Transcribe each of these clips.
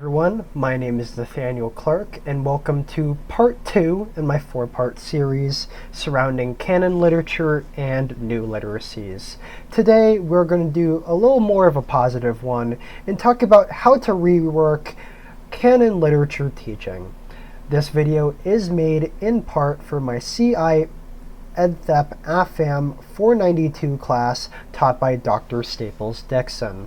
Everyone, my name is Nathaniel Clark, and welcome to part 2 in my 4-part series surrounding canon literature and new literacies. Today, we're going to do a little more of a positive one and talk about how to rework canon literature teaching. This video is made in part for my CI EDTHP AFAM 492 class taught by Dr. Staples Dixon.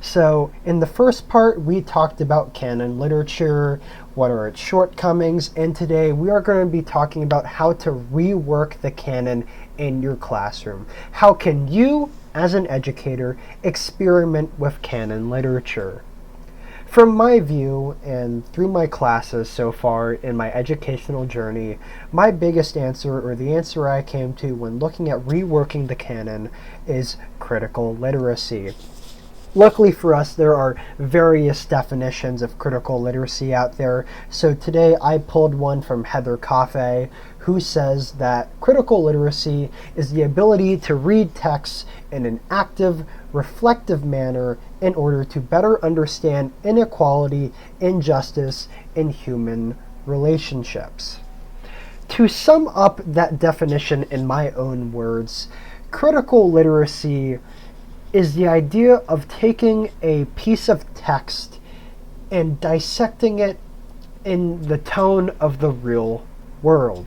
So in the first part, we talked about canon literature, what are its shortcomings, and today we are going to be talking about how to rework the canon in your classroom. How can you, as an educator, experiment with canon literature? From my view and through my classes so far in my educational journey, my biggest answer, or the answer I came to when looking at reworking the canon, is critical literacy. Luckily for us, there are various definitions of critical literacy out there, so today I pulled one from Heather Coffey, who says that critical literacy is the ability to read texts in an active, reflective manner in order to better understand inequality, injustice, in human relationships. To sum up that definition in my own words, critical literacy is the idea of taking a piece of text and dissecting it in the tone of the real world.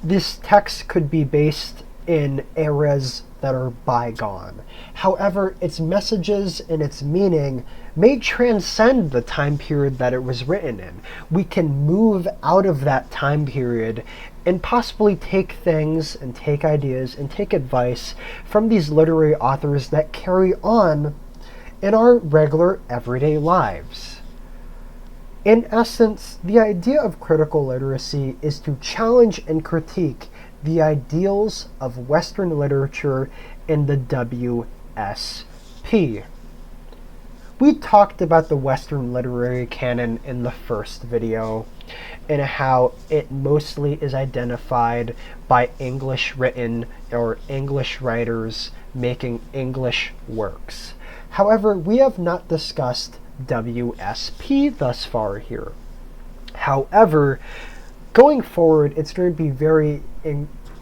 This text could be based in eras that are bygone. However, its messages and its meaning may transcend the time period that it was written in. We can move out of that time period and possibly take things and take ideas and take advice from these literary authors that carry on in our regular everyday lives. In essence, the idea of critical literacy is to challenge and critique the ideals of Western literature in the WSP. We talked about the Western Literary Canon in the first video and how it mostly is identified by English written or English writers making English works. However, we have not discussed WSP thus far here. However, going forward, it's going to be very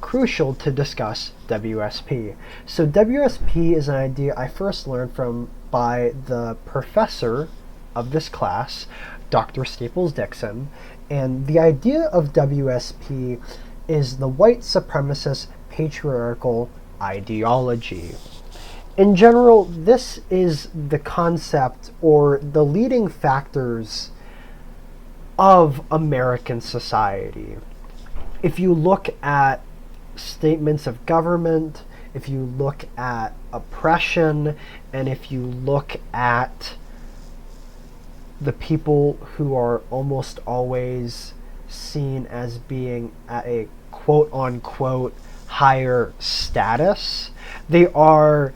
crucial to discuss WSP. So WSP is an idea I first learned by the professor of this class, Dr. Staples Dixon, and the idea of WSP is the white supremacist patriarchal ideology. In general, this is the concept or the leading factors of American society. If you look at statements of government, if you look at oppression, and if you look at the people who are almost always seen as being at a quote-unquote higher status, they are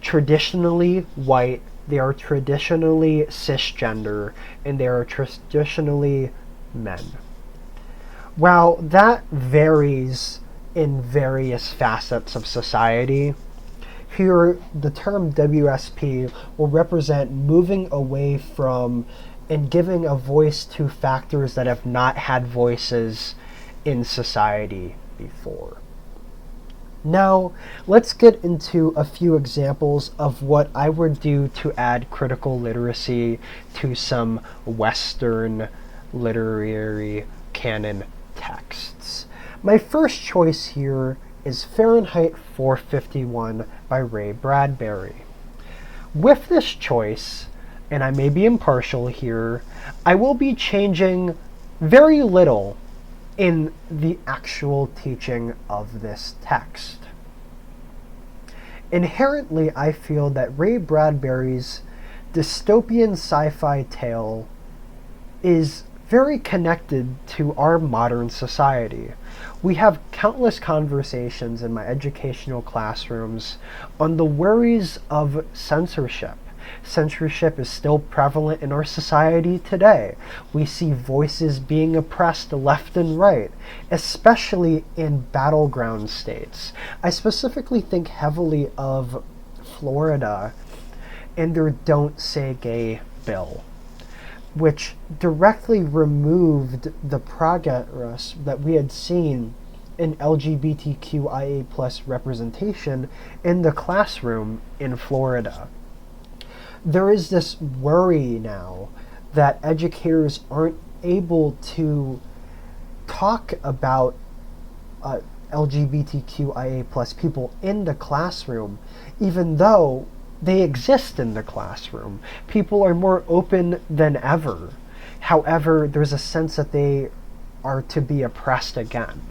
traditionally white, they are traditionally cisgender, and they are traditionally men. While that varies in various facets of society, here the term WSP will represent moving away from and giving a voice to factors that have not had voices in society before. Now, let's get into a few examples of what I would do to add critical literacy to some Western literary canon texts. My first choice here is Fahrenheit 451 by Ray Bradbury. With this choice, and I may be impartial here, I will be changing very little in the actual teaching of this text. Inherently, I feel that Ray Bradbury's dystopian sci-fi tale is very connected to our modern society. We have countless conversations in my educational classrooms on the worries of censorship. Censorship is still prevalent in our society today. We see voices being oppressed left and right, especially in battleground states. I specifically think heavily of Florida and their Don't Say Gay bill, which directly removed the progress that we had seen in LGBTQIA plus representation in the classroom in Florida. There is this worry now that educators aren't able to talk about LGBTQIA plus people in the classroom, even though they exist in the classroom. People are more open than ever. However, there's a sense that they are to be oppressed again.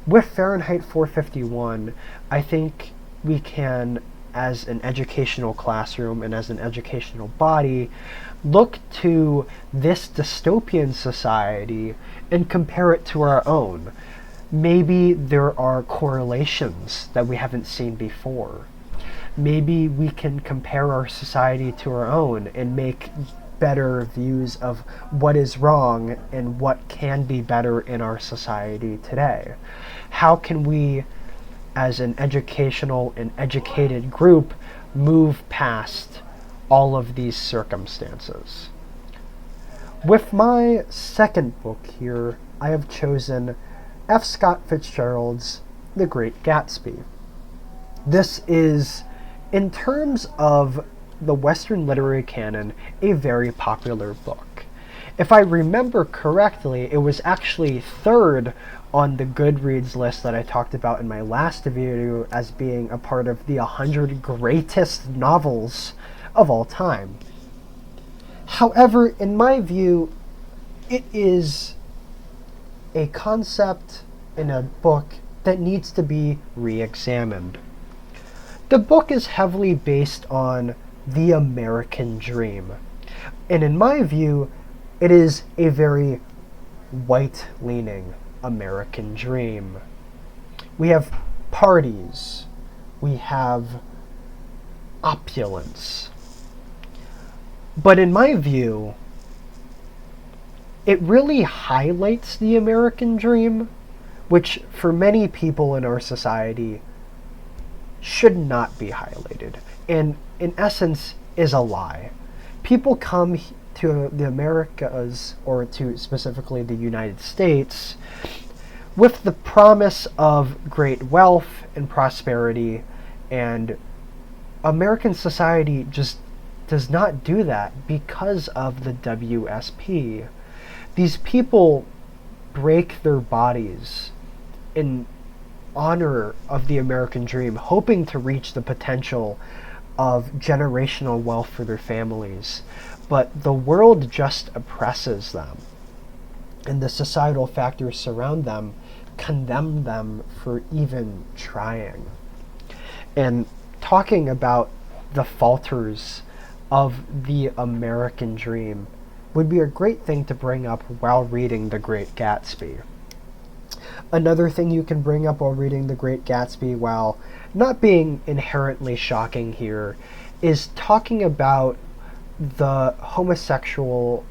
With Fahrenheit 451, I think we can, as an educational classroom and as an educational body, look to this dystopian society and compare it to our own. Maybe there are correlations that we haven't seen before. Maybe we can compare our society to our own and make better views of what is wrong and what can be better in our society today. How can we, as an educational and educated group, move past all of these circumstances? With my second book here, I have chosen F. Scott Fitzgerald's The Great Gatsby. This is, in terms of the Western Literary Canon, a very popular book. If I remember correctly, it was actually third on the Goodreads list that I talked about in my last video as being a part of the 100 greatest novels of all time. However, in my view, it is a concept in a book that needs to be re-examined. The book is heavily based on the American dream, and in my view, it is a very white-leaning American dream. We have parties, we have opulence, but in my view, it really highlights the American dream, which for many people in our society should not be highlighted, and in essence is a lie. People come to the Americas, or to specifically the United States, with the promise of great wealth and prosperity, and American society just does not do that because of the WSP. These people break their bodies in honor of the American dream, hoping to reach the potential of generational wealth for their families. But the world just oppresses them, and the societal factors surround them condemn them for even trying. And talking about the falters of the American dream would be a great thing to bring up while reading The Great Gatsby. Another thing you can bring up while reading The Great Gatsby, while not being inherently shocking here, is talking about the homosexual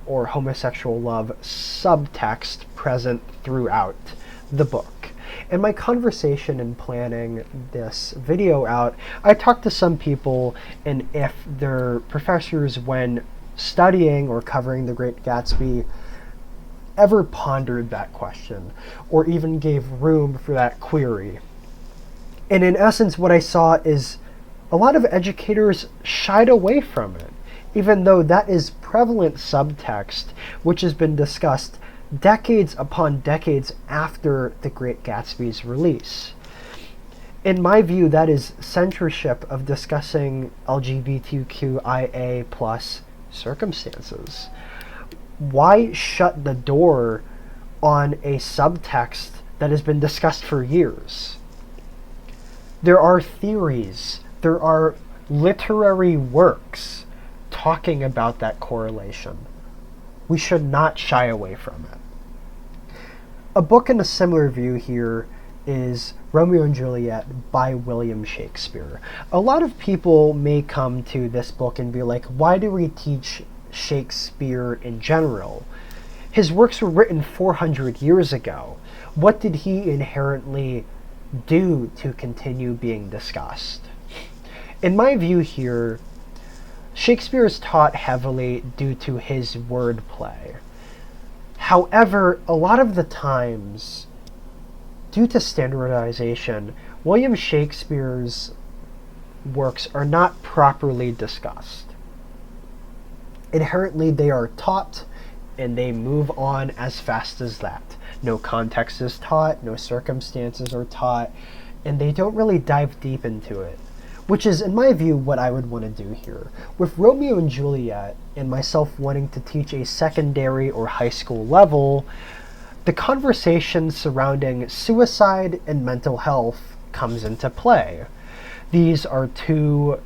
or homosexual love subtext present throughout the book. In my conversation and planning this video out, I talked to some people, and if their professors, when studying or covering The Great Gatsby, ever pondered that question or even gave room for that query. And in essence, what I saw is a lot of educators shied away from it, even though that is prevalent subtext which has been discussed decades upon decades after The Great Gatsby's release. In my view, that is censorship of discussing LGBTQIA plus circumstances. Why shut the door on a subtext that has been discussed for years? There are theories, there are literary works talking about that correlation. We should not shy away from it. A book in a similar view here is Romeo and Juliet by William Shakespeare. A lot of people may come to this book and be like, why do we teach Shakespeare in general? His works were written 400 years ago. What did he inherently do to continue being discussed? In my view here, Shakespeare is taught heavily due to his wordplay. However, a lot of the times, due to standardization, William Shakespeare's works are not properly discussed. Inherently, they are taught and they move on as fast as that. No context is taught, no circumstances are taught, and they don't really dive deep into it, which is, in my view, what I would want to do here. With Romeo and Juliet, and myself wanting to teach a secondary or high school level, the conversation surrounding suicide and mental health comes into play. These are two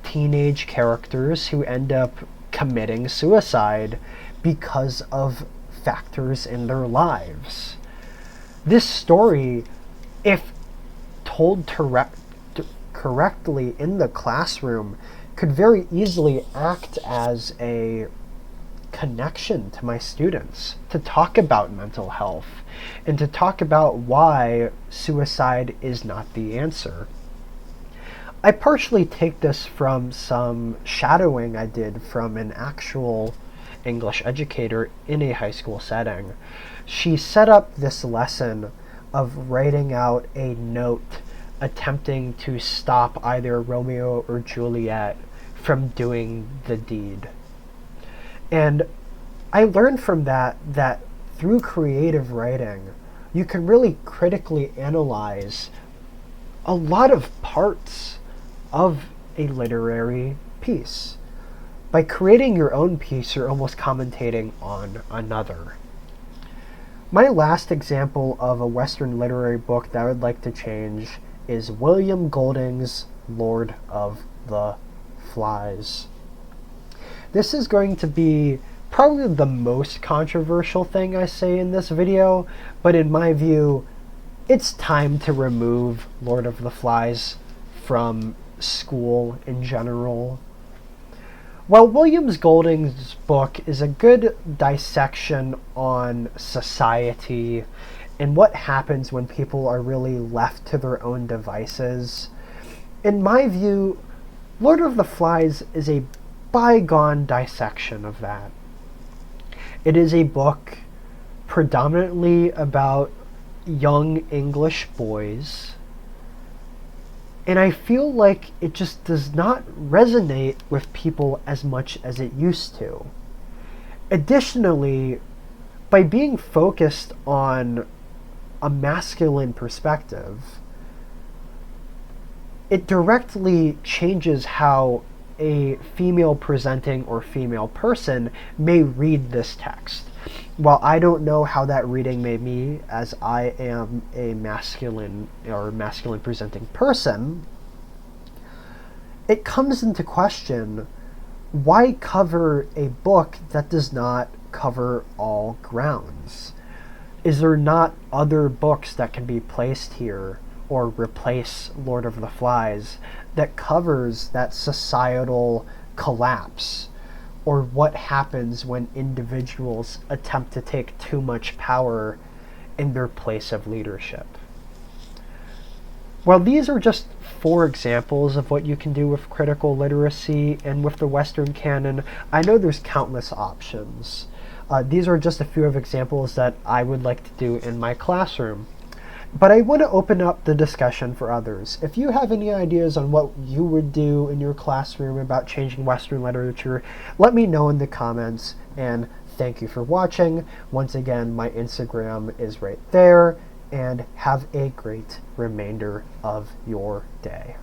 teenage characters who end up committing suicide because of factors in their lives. This story, if told correctly in the classroom, could very easily act as a connection to my students to talk about mental health and to talk about why suicide is not the answer. I partially take this from some shadowing I did from an actual English educator in a high school setting. She set up this lesson of writing out a note attempting to stop either Romeo or Juliet from doing the deed. And I learned from that through creative writing, you can really critically analyze a lot of parts of a literary piece. By creating your own piece, you're almost commentating on another. My last example of a Western literary book that I would like to change is William Golding's Lord of the Flies. This is going to be probably the most controversial thing I say in this video, but in my view, it's time to remove Lord of the Flies from school in general. While William Golding's book is a good dissection on society and what happens when people are really left to their own devices, in my view, Lord of the Flies is a bygone dissection of that. It is a book predominantly about young English boys, and I feel like it just does not resonate with people as much as it used to. Additionally, by being focused on a masculine perspective, it directly changes how a female presenting or female person may read this text. While I don't know how that reading may be, as I am a masculine or masculine presenting person, it comes into question, why cover a book that does not cover all grounds? Is there not other books that can be placed here or replace Lord of the Flies that covers that societal collapse, or what happens when individuals attempt to take too much power in their place of leadership? While these are just 4 examples of what you can do with critical literacy and with the Western canon, I know there's countless options. These are just a few of examples that I would like to do in my classroom. But I want to open up the discussion for others. If you have any ideas on what you would do in your classroom about changing Western literature, let me know in the comments, and thank you for watching. Once again, my Instagram is right there, and have a great remainder of your day.